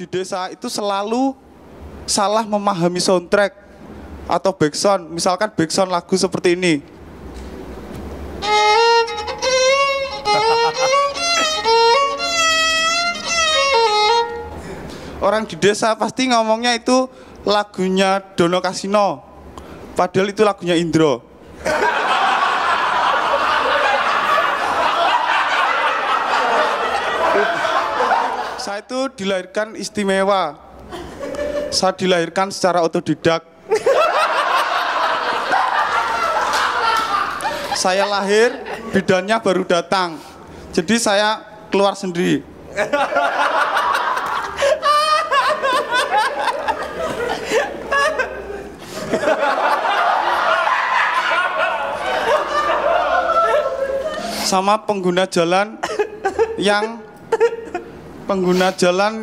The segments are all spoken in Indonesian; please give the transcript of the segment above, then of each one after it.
di desa itu selalu salah memahami soundtrack atau backsound. Misalkan backsound lagu seperti ini. Orang di desa pasti ngomongnya itu lagunya Dono Kasino, padahal itu lagunya Indro. Saya itu dilahirkan istimewa. Saya dilahirkan secara otodidak. Saya lahir, bidannya baru datang. Jadi saya keluar sendiri. Sama pengguna jalan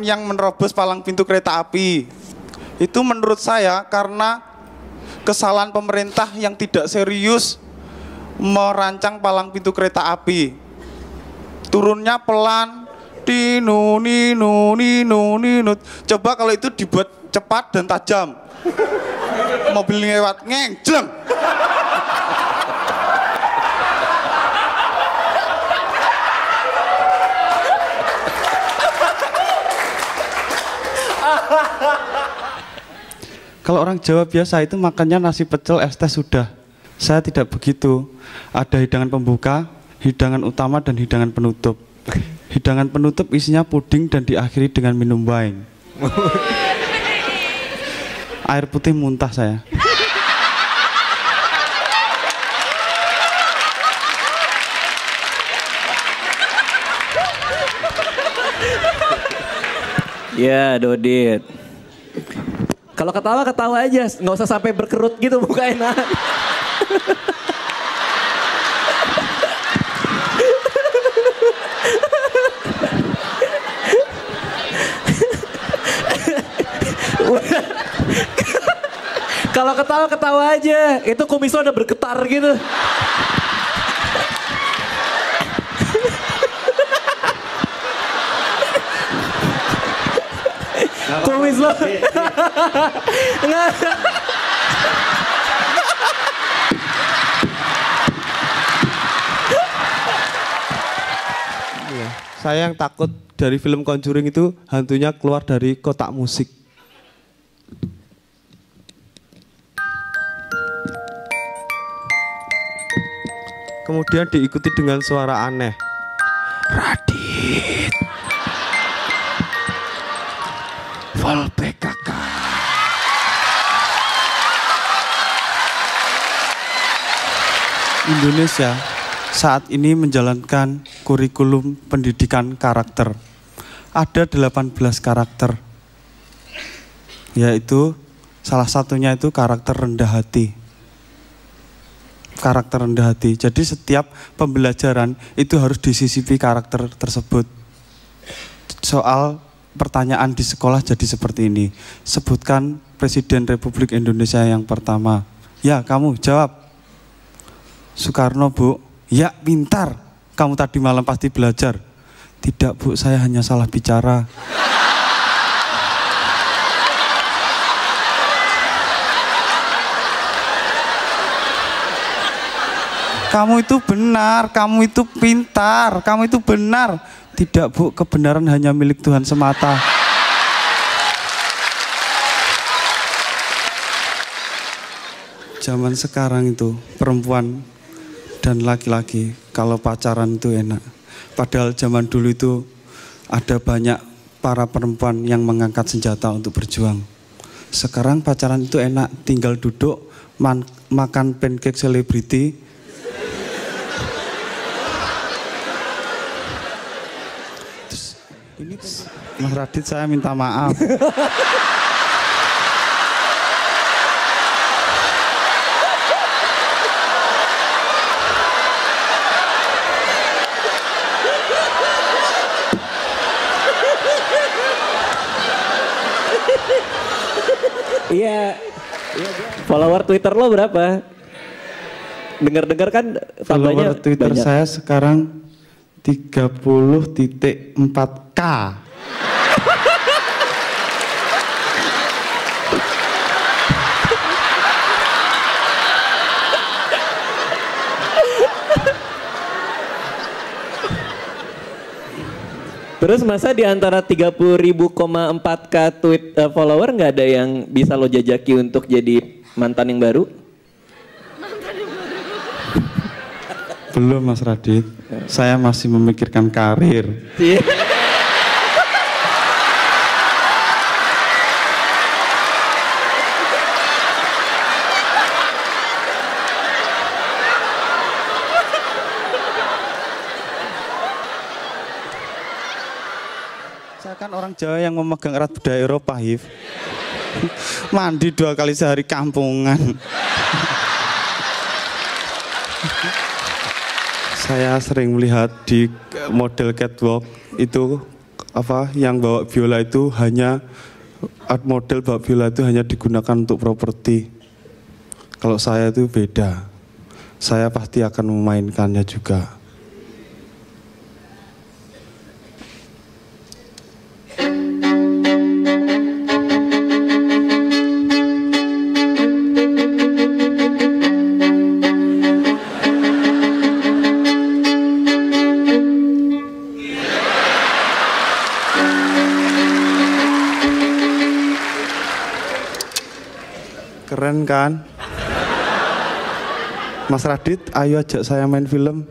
yang menerobos palang pintu kereta api. Itu menurut saya karena kesalahan pemerintah yang tidak serius merancang palang pintu kereta api. Turunnya pelan, ninu ninu ninu ninu. Coba kalau itu dibuat cepat dan tajam, mobil lewat ngejleng. Kalau orang Jawa biasa itu makannya nasi pecel es teh sudah. Saya tidak begitu. Ada hidangan pembuka, hidangan utama dan hidangan penutup. Hidangan penutup isinya puding dan diakhiri dengan minum wine. Air putih muntah saya. Ya, Dodit. Kalau ketawa aja, nggak usah sampai berkerut gitu mukanya. Kalau ketawa aja, itu kumisnya udah bergetar gitu. Kumis lo. Saya yang takut dari film Conjuring itu hantunya keluar dari kotak musik. Kemudian diikuti dengan suara aneh. Radit. Vol PKK. Indonesia saat ini menjalankan kurikulum pendidikan karakter. Ada 18 karakter. Yaitu salah satunya itu karakter rendah hati. Karakter rendah hati. Jadi setiap pembelajaran itu harus disisipi karakter tersebut. Soal pertanyaan di sekolah jadi seperti ini. Sebutkan Presiden Republik Indonesia yang pertama. Ya, kamu jawab. Soekarno, Bu. Ya, pintar. Kamu tadi malam pasti belajar. Tidak, Bu, saya hanya salah bicara. Kamu itu benar, kamu itu pintar, kamu itu benar. Tidak, Bu, kebenaran hanya milik Tuhan semata. Zaman sekarang itu perempuan dan laki-laki kalau pacaran itu enak. Padahal zaman dulu itu ada banyak para perempuan yang mengangkat senjata untuk berjuang. Sekarang pacaran itu enak, tinggal duduk makan pancake selebriti. Ini Mas Radit, saya minta maaf. Iya. Follower Twitter lo berapa? Dengar-dengar kan follower Twitter banyak. Saya sekarang 30.4K. Terus masa di antara 30.000,4K tweet follower nggak ada yang bisa lo jajaki untuk jadi mantan yang baru? Belum Mas Radit, saya masih memikirkan karir. Iya. Saya kan orang Jawa yang memegang erat budaya Eropa, Hif. Mandi 2 kali sehari kampungan. Saya sering melihat di model catwalk itu yang bawa biola itu hanya model bawa biola itu hanya digunakan untuk properti. Kalau saya itu beda. Saya pasti akan memainkannya juga. Keren kan? Mas Radit, ayo ajak saya main film.